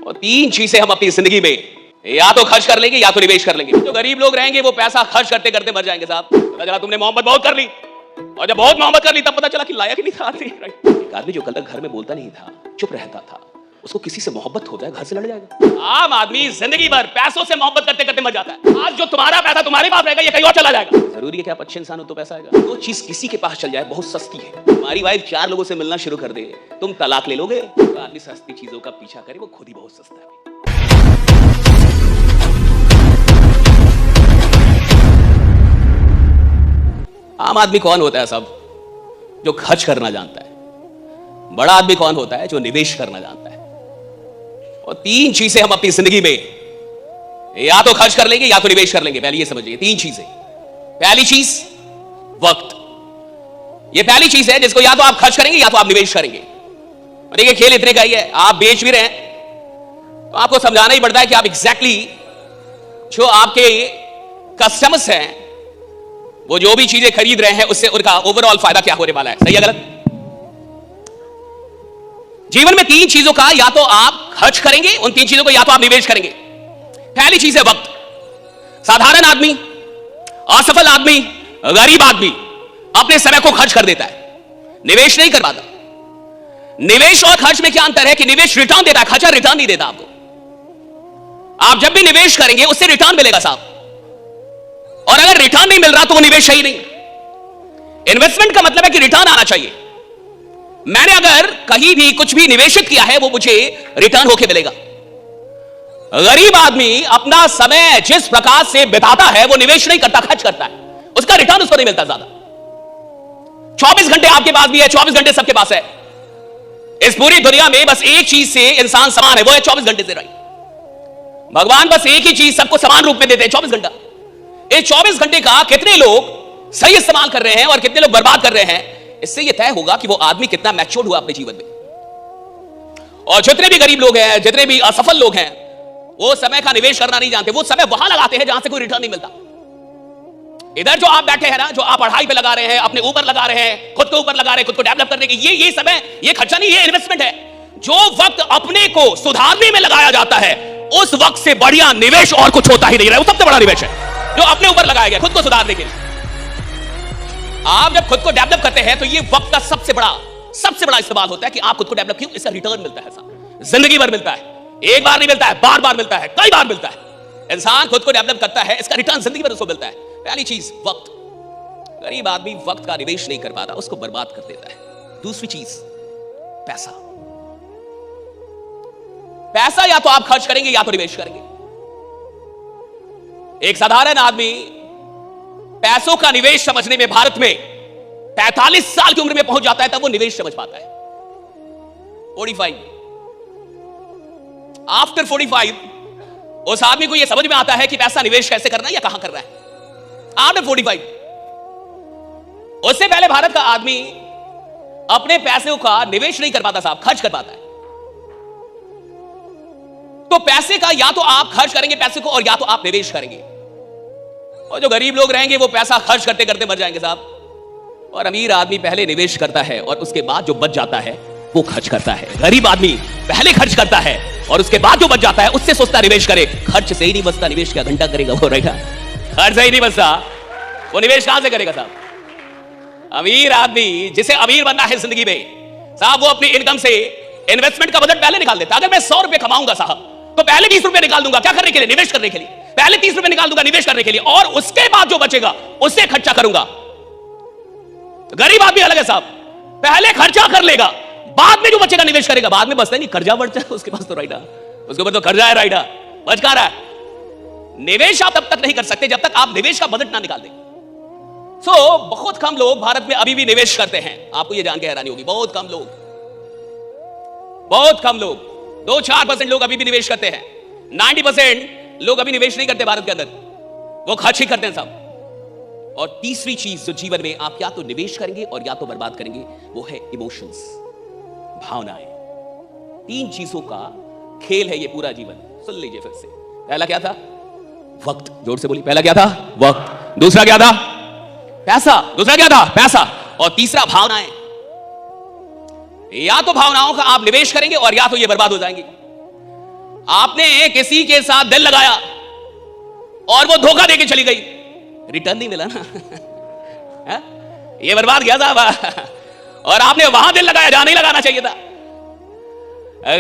और तीन चीजें हम अपनी जिंदगी में या तो खर्च कर लेंगे या तो निवेश कर लेंगे। जो गरीब लोग रहेंगे वो पैसा खर्च करते करते मर जाएंगे साहब। पता चला तुमने मोहब्बत बहुत कर ली और जब बहुत मोहब्बत कर ली तब पता चला कि लायक ही नहीं था आदमी। एक आदमी जो कल तक घर में बोलता नहीं था, चुप रहता था, उसको किसी से मोहब्बत हो जाए घर से लड़ जाएगा। आम आदमी जिंदगी भर पैसों से मोहब्बत करते करते मर जाता है। आज जो तुम्हारा पैसा तुम्हारे पास रहेगा ये कहीं और चला जाएगा। जरूरी है कि आप अच्छे इंसान हो तो पैसा आएगा। जो चीज किसी के पास चल जाए बहुत सस्ती है। तुम्हारी वाइफ 4 लोगों से मिलना शुरू कर दे, तुम तलाक ले लोगे। तो आदमी सस्ती चीजों का पीछा करे, वो खुद ही बहुत सस्ता है। आम आदमी कौन होता है सब? जो खर्च करना जानता है। बड़ा आदमी कौन होता है? जो निवेश करना जानता है। और तीन चीजें हम अपनी जिंदगी में या तो खर्च कर लेंगे या तो निवेश कर लेंगे। पहले ये समझिए, तीन चीजें। पहली चीज वक्त। ये पहली चीज है जिसको या तो आप खर्च करेंगे या तो आप निवेश करेंगे। देखिए खेल इतने का ही है, आप बेच भी रहे हैं तो आपको समझाना ही पड़ता है कि आप एग्जैक्टली जो आपके कस्टमर्स हैं वो जो भी चीजें खरीद रहे हैं उससे उनका ओवरऑल फायदा क्या होने वाला है। सही है गलत? जीवन में तीन चीजों का या तो आप खर्च करेंगे, उन तीन चीजों को या तो आप निवेश करेंगे। पहली चीज है वक्त। साधारण आदमी, असफल आदमी, गरीब आदमी अपने समय को खर्च कर देता है, निवेश नहीं कर पाता। निवेश और खर्च में क्या अंतर है कि निवेश रिटर्न देता है, खर्चा रिटर्न नहीं देता आपको। आप जब भी निवेश करेंगे उससे रिटर्न मिलेगा साहब, और अगर रिटर्न नहीं मिल रहा तो वो निवेश सही नहीं। इन्वेस्टमेंट का मतलब है कि रिटर्न आना चाहिए। मैंने अगर कहीं भी कुछ भी निवेशित किया है वो मुझे रिटर्न होके मिलेगा। गरीब आदमी अपना समय जिस प्रकार से बिताता है वो निवेश नहीं करता, खर्च करता है, उसका रिटर्न उसको नहीं मिलता ज्यादा। 24 घंटे आपके पास भी है, 24 घंटे सबके पास है। इस पूरी दुनिया में बस एक चीज से इंसान समान है, वो है 24 घंटे से। राइट? भगवान बस एक ही चीज सबको समान रूप में देते हैं, 24 घंटा। इस 24 घंटे का कितने लोग सही इस्तेमाल कर रहे हैं और कितने लोग बर्बाद कर रहे हैं, इससे यह तय होगा कि वो आदमी कितना मैच्योर्ड हुआ अपने जीवन में। और जितने भी गरीब लोग हैं, जितने भी असफल लोग हैं, वो समय का निवेश करना नहीं जानते। वो समय वहां लगाते हैं जहां से कोई रिटर्न नहीं मिलता। इधर जो आप बैठे हैं ना, जो आप पढ़ाई पे लगा रहे हैं, अपने ऊपर लगा रहे हैं, खुद के ऊपर लगा रहे हैं, खुद को डेवलप करने के, ये समय, ये खर्चा नहीं, ये इन्वेस्टमेंट है। जो वक्त अपने को सुधारने में लगाया जाता है उस वक्त से बढ़िया निवेश और कुछ होता ही नहीं रहा। वो सबसे बड़ा निवेश है जो अपने ऊपर लगाया गया, खुद को सुधारने के लिए। आप जब खुद को डेवलप करते हैं तो ये वक्त का सबसे बड़ा इस्तेमाल होता है कि आप खुद को डेवलप क्यों, इसका रिटर्न मिलता है साहब, जिंदगी भर मिलता है। एक बार नहीं मिलता है, बार बार मिलता है, कई बार मिलता है। इंसान खुद को डेवलप करता है, इसका रिटर्न जिंदगी भर उसको मिलता है। पहली चीज वक्त। गरीब आदमी वक्त का निवेश नहीं कर पाता, उसको बर्बाद कर देता है। दूसरी चीज पैसा। पैसा या तो आप खर्च करेंगे या तो निवेश करेंगे। एक साधारण आदमी पैसों का निवेश समझने में भारत में 45 साल की उम्र में पहुंच जाता है, तब वो निवेश समझ पाता है। 45 आफ्टर 45 उस आदमी को यह समझ में आता है कि पैसा निवेश कैसे करना है या कहां करना है। आफ्टर 45। उससे पहले भारत का आदमी अपने पैसों का निवेश नहीं कर पाता साहब, खर्च कर पाता है। तो पैसे का या तो आप खर्च करेंगे पैसे को, और या तो आप निवेश करेंगे। और जो गरीब लोग रहेंगे वो पैसा खर्च करते करते मर जाएंगे साहब। और अमीर आदमी पहले निवेश करता है और उसके बाद जो बच जाता है वो खर्च करता है। गरीब आदमी पहले खर्च करता है और उसके बाद जो बच जाता है उससे सोचता निवेश करे। खर्च से ही नहीं बचता, निवेश क्या घंटा करेगा वो? रहेगा खर्च से ही नहीं बचता, वो निवेश कहां से करेगा साहब? अमीर आदमी, जिसे अमीर बनना है जिंदगी में साहब, वो अपनी इनकम से इन्वेस्टमेंट का बजट पहले निकाल देता। अगर मैं 100 रुपए कमाऊंगा साहब तो पहले 20 रुपए निकाल दूंगा, क्या करने के लिए? निवेश करने के लिए। पहले 30 रुपए निकाल दूंगा निवेश करने के लिए, और उसके बाद जो बचेगा उससे खर्चा करूंगा। तो गरीब आदमी अलग है साहब, पहले खर्चा कर लेगा, बाद में जो बचेगा निवेश करेगा। बाद में बचता नहीं, कर्जा बढ़ जाए उसके पास तो राइडा, उसके ऊपर तो कर्जा है राइडा, बच कहां रहा है? निवेश आप तब तक नहीं कर सकते जब तक आप निवेश का बजट ना निकाल दें। बहुत कम लोग भारत में अभी भी निवेश करते हैं। आपको यह जान के हैरानी होगी, बहुत कम लोग 2-4% लोग अभी भी निवेश करते हैं। 90% लोग अभी निवेश नहीं करते भारत के अंदर, वो खर्च ही करते हैं सब। और तीसरी चीज जो जीवन में आप या तो निवेश करेंगे और या तो बर्बाद करेंगे, वो है इमोशंस, भावनाएं। तीन चीजों का खेल है ये पूरा जीवन। सुन लीजिए फिर से। पहला क्या था? वक्त। जोर से बोलिए, पहला क्या था? वक्त। दूसरा क्या था? पैसा। दूसरा क्या था? पैसा। और तीसरा भावनाएं। या तो भावनाओं का आप निवेश करेंगे और या तो ये बर्बाद हो जाएंगे। आपने किसी के साथ दिल लगाया और वो धोखा देके चली गई, रिटर्न नहीं मिला ना। ये बर्बाद गया साहब। और आपने वहां दिल लगाया जहां नहीं लगाना चाहिए था।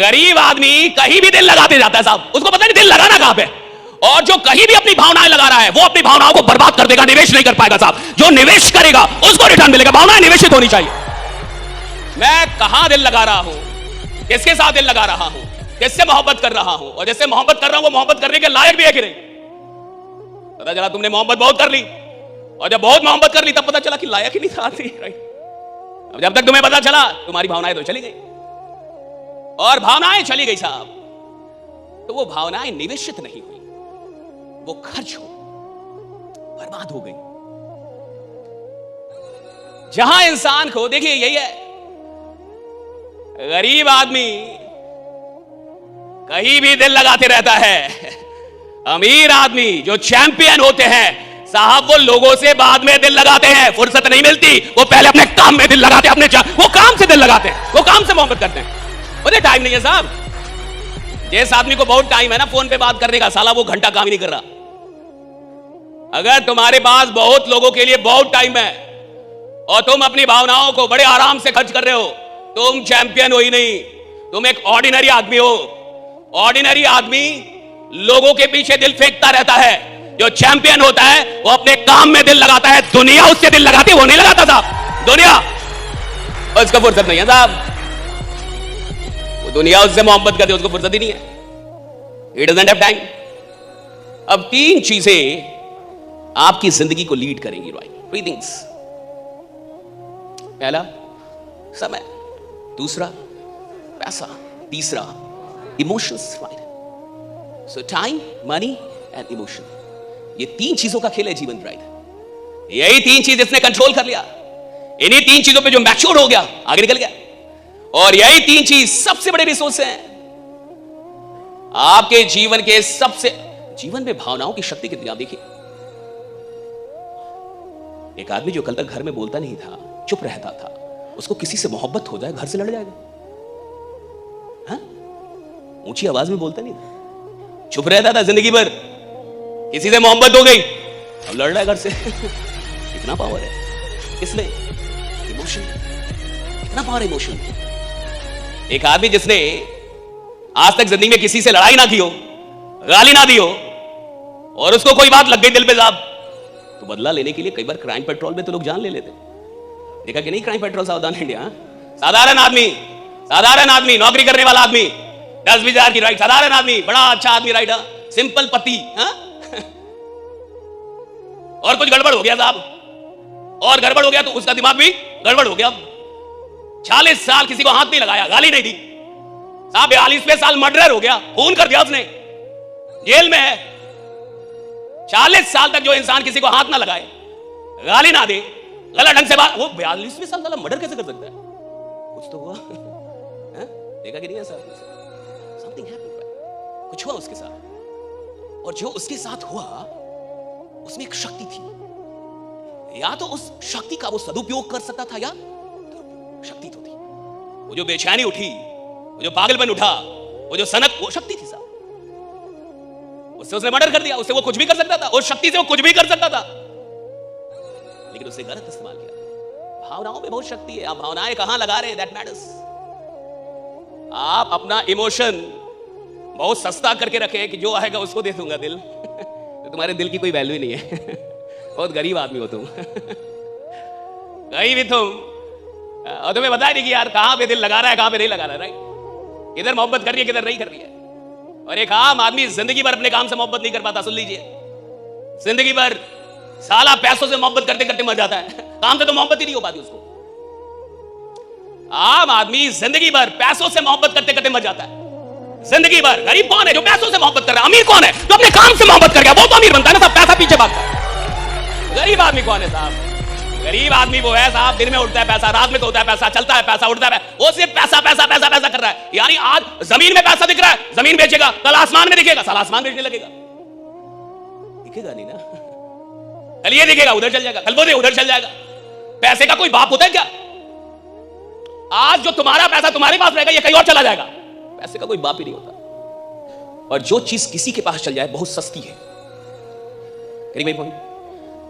गरीब आदमी कहीं भी दिल लगाते जाता है साहब, उसको पता नहीं दिल लगाना कहां पे। और जो कहीं भी अपनी भावनाएं लगा रहा है वो अपनी भावनाओं को बर्बाद कर देगा, निवेश नहीं कर पाएगा साहब। जो निवेश करेगा उसको रिटर्न मिलेगा। भावनाएं निवेशित होनी चाहिए। मैं कहां दिल लगा रहा हूं, किसके साथ दिल लगा रहा हूं, किससे मोहब्बत कर रहा हूं, और जिससे मोहब्बत कर रहा हूं वो मोहब्बत करने के लायक भी है कि नहीं। पता चला तुमने मोहब्बत बहुत कर ली, और जब बहुत मोहब्बत कर ली तब पता चला कि लायक ही नहीं था। अब जब तक तुम्हें पता चला तुम्हारी भावनाएं तो चली गई, और भावनाएं चली गई साहब, तो वो भावनाएं निवेशित नहीं हुई, वो खर्च हो, बर्बाद हो गई। जहां इंसान को, देखिए यही है, गरीब आदमी कहीं भी दिल लगाते रहता है। अमीर आदमी जो चैंपियन होते हैं साहब, वो लोगों से बाद में दिल लगाते हैं, फुर्सत नहीं मिलती, वो पहले अपने काम में दिल लगाते हैं, वो काम से दिल लगाते हैं, वो काम से मोहब्बत करते हैं। मुझे टाइम नहीं है साहब। जिस आदमी को बहुत टाइम है ना फोन पे बात करने का, साला वो घंटा काम ही नहीं कर रहा। अगर तुम्हारे पास बहुत लोगों के लिए बहुत टाइम है और तुम अपनी भावनाओं को बड़े आराम से खर्च कर रहे हो, तुम चैंपियन हो ही नहीं, तुम एक ऑर्डिनरी आदमी हो। ऑर्डिनरी आदमी लोगों के पीछे दिल फेंकता रहता है, जो चैंपियन होता है वो अपने काम में दिल लगाता है। दुनिया उससे दिल लगाती है, वो नहीं लगाता साहब। दुनिया उसका फुर्सत नहीं है साहब, वो दुनिया उससे मोहब्बत करती है, उसको फुर्सत ही नहीं है। He doesn't have time। अब तीन चीजें आपकी जिंदगी को लीड करेंगी, राइट? Three things. पहला समय, दूसरा पैसा, तीसरा emotions, right? So time, money and emotion, ये तीन चीजों का खेल है जीवन, राइट? यही तीन चीज इसने कंट्रोल कर लिया, इन्हीं तीन चीजों पे जो मैच्योर हो गया आगे निकल गया। और यही तीन चीज सबसे बड़े रिसोर्स हैं आपके जीवन के। सबसे जीवन में भावनाओं की शक्ति कितनी, आप देखिए। एक आदमी जो कल तक घर में बोलता नहीं था, चुप रहता था, उसको किसी से मोहब्बत हो जाए घर से लड़ जाएगा। हाँ? ऊंची आवाज में बोलता नहीं था, चुप रहता था जिंदगी भर, किसी से मोहब्बत हो गई अब लड़ रहा है घर से। इतना पावर है इसमें, इमोशन, इतना पावर इमोशन। एक आदमी जिसने आज तक जिंदगी में किसी से लड़ाई ना की हो, गाली ना दी हो, और उसको कोई बात लग गई दिल पे साहब, तो बदला लेने के लिए कई बार क्राइम पेट्रोल में तो लोग जान ले लेते। देखा कि नहीं क्राइम पेट्रोल सावधान इंडिया? साधारण आदमी नौकरी करने वाला आदमी, 10-20 हजार की राइट, साधारण आदमी, बड़ा अच्छा आदमी राइट, सिंपल पति, और कुछ गड़बड़ हो गया साहब, और गड़बड़ हो गया तो उसका दिमाग भी गड़बड़ हो गया। 40 साल किसी को हाथ नहीं लगाया, गाली नहीं दी साहब, 42वें साल मर्डर हो गया, खून कर दिया उसने, जेल में है। 40 साल तक जो इंसान किसी को हाथ ना लगाए, गाली ना दे, गलत ढंग से बात, वो 42वें साल वाला मर्डर कैसे कर सकता है? कुछ तो हुआ। देखा कि नहीं है सर? समथिंग हैपेंड, कुछ हुआ उसके साथ, और जो उसके साथ हुआ उसमें एक शक्ति थी। या तो उस शक्ति का वो सदुपयोग कर सकता था, या शक्ति तो थी। वो जो बेचैनी उठी, वो जो पागलपन उठा, वो जो सनक, वो शक्ति थी साहब। उससे उसने मर्डर कर दिया, उससे वो कुछ भी कर सकता था, उस शक्ति से वो कुछ भी कर सकता था, लेकिन उससे गलत इस्तेमाल किया। भावनाओं में बहुत शक्ति है, आप भावनाएं कहां लगा रहे हैं, दैट मैटर्स। आप अपना इमोशन बहुत सस्ता करके रखे कि जो आएगा उसको दे दूंगा दिल, तो तुम्हारे दिल की कोई वैल्यू नहीं है। बहुत गरीब आदमी हो तुम। कहीं भी तुम, और तुम्हें बता नहीं कि यार कहां पे दिल लगा रहा है, कहां पे नहीं लगा रहा है, राइट? किधर मोहब्बत कर रही है, किधर नहीं कर रही है। और एक आम आदमी जिंदगी भर अपने काम से मोहब्बत नहीं कर पाता, सुन लीजिए, जिंदगी भर साला पैसों से मोहब्बत करते करते मर जाता है, काम से तो मोहब्बत ही नहीं हो पाती उसको। आम आदमी जिंदगी भर पैसों से मोहब्बत करते करते मर जाता है, जिंदगी भर। गरीब कौन है जो पैसों से मोहब्बत कर रहा है? अमीर कौन है जो अपने काम से मोहब्बत कर गया? वो तो अमीर बनता है ना साहब, पैसा पीछे भागता है। गरीब आदमी कौन है साहब? गरीब आदमी वो है साहब, दिन में उठता है पैसा, रात में तो होता है पैसा, चलता है पैसा, उठता है, वो सिर्फ पैसा पैसा पैसा पैसा कर रहा है। यानी आज जमीन में पैसा दिख रहा है, जमीन बेचेगा, कल आसमान में दिखेगा, साला आसमान बेचने लगेगा। दिखेगा नहीं ना, कल ये दिखेगा उधर चल जाएगा, कल वो उधर चल जाएगा। पैसे का कोई बाप होता है क्या? आज जो तुम्हारा पैसा तुम्हारे पास रहेगा, ये कहीं और चला जाएगा। पैसे का कोई बाप ही नहीं होता। और जो चीज किसी के पास चल जाए बहुत सस्ती है। करीब भाई पॉइंट,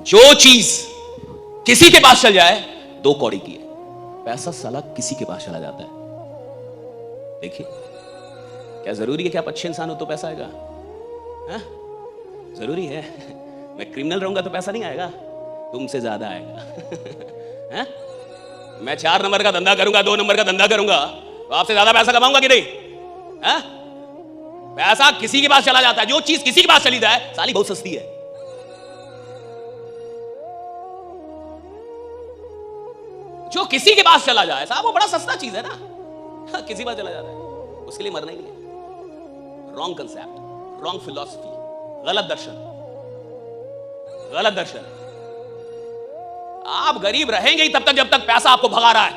जो चीज किसी के पास चल जाए 2 कौड़ी की है। पैसा साला किसी के पास चला जाता है। देखिए, क्या जरूरी है कि आप अच्छे इंसान हो तो पैसा आएगा? हा? जरूरी है? मैं क्रिमिनल रहूंगा तो पैसा नहीं आएगा, तुमसे ज्यादा आएगा। हा? मैं 4 नंबर का धंधा करूंगा, 2 नंबर का धंधा करूंगा, तो आपसे ज्यादा पैसा कमाऊंगा कि नहीं? हा? पैसा किसी के पास चला जाता है। जो चीज किसी के पास चली जाए साली बहुत सस्ती है। जो किसी के पास चला जाए साहब वो बड़ा सस्ता चीज है ना। किसी के पास चला जाता है, उसके लिए मरना ही नहीं है। रॉन्ग कंसेप्ट, रॉन्ग फिलॉसफी, गलत दर्शन, गलत दर्शन। आप गरीब रहेंगे ही तब तक जब तक पैसा आपको भगा रहा है।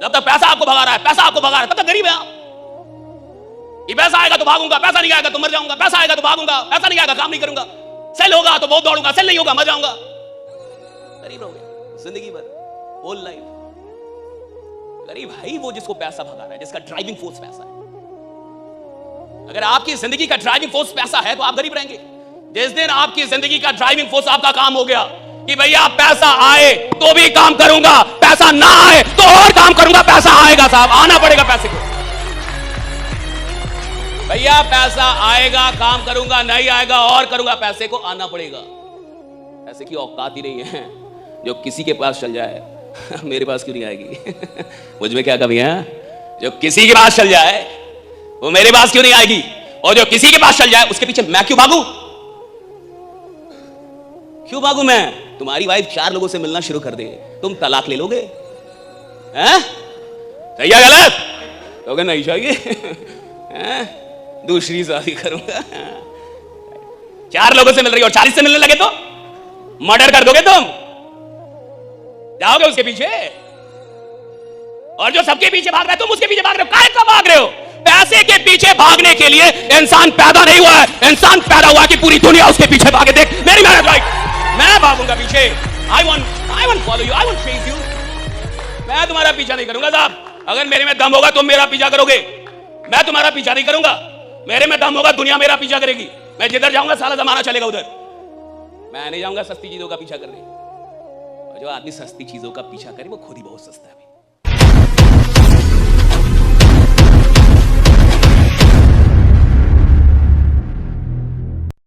जब तक पैसा आपको भगा रहा है, पैसा आपको भगा रहा है, तब तक गरीब है आप। ये पैसा आएगा तो भागूंगा, पैसा नहीं आएगा तो मर जाऊंगा, पैसा आएगा तो भागूंगा, पैसा नहीं आएगा काम नहीं करूंगा, सेल होगा तो बहुत दौड़ूंगा, सेल नहीं होगा मर जाऊंगा। गरीब हो गया जिंदगी भर, होल लाइफ। गरीब है ही वो जिसको पैसा भगा रहा है, जिसका ड्राइविंग फोर्स पैसा है। अगर आपकी जिंदगी का ड्राइविंग फोर्स पैसा है तो आप गरीब रहेंगे। जिस दिन आपकी जिंदगी का ड्राइविंग फोर्स आपका काम हो गया कि भैया पैसा आए तो भी काम करूंगा, पैसा ना आए तो और काम करूंगा, पैसा आएगा साहब, आना पड़ेगा पैसे को। भैया पैसा आएगा काम करूंगा, नहीं आएगा और करूंगा, पैसे को आना पड़ेगा। पैसे की औकात ही नहीं है। जो किसी के पास चल जाए मेरे पास क्यों नहीं आएगी? मुझ में क्या कमी है? जो किसी के पास चल जाए वो मेरे पास क्यों नहीं आएगी? और जो किसी के पास चल जाए उसके पीछे मैं क्यों भागूं? क्यों भागूं मैं? तुम्हारी वाइफ 4 लोगों से मिलना शुरू कर दे, तुम तलाक ले लोगे? हैं? सही है गलत? तो नहीं चाहिए, दूसरी शादी करूंगा। 4 लोगों से मिल रही और 40 से मिलने लगे तो मर्डर कर दोगे तुम, जाओगे उसके पीछे। और जो सबके पीछे भाग रहा है तुम उसके पीछे भाग रहे हो। काहे का भाग रहे हो? पैसे के पीछे भागने के लिए इंसान पैदा नहीं हुआ है। इंसान पैदा हुआ कि पूरी दुनिया उसके पीछे भागे। देख मेरी मेहनत राइट, मैं भागूंगा पीछे। I won't follow you, I won't chase you। मैं तुम्हारा पीछा नहीं करूंगा साहब। अगर मेरे में दम होगा तुम मेरा पीछा करोगे, मैं तुम्हारा पीछा नहीं करूंगा। मेरे में दम होगा दुनिया मेरा पीछा करेगी। मैं जिधर जाऊंगा सारा जमाना चलेगा उधर। मैं नहीं जाऊंगा सस्ती चीजों का पीछा करने। और जो आदमी सस्ती चीजों का पीछा करे वो खुद ही बहुत सस्ता है।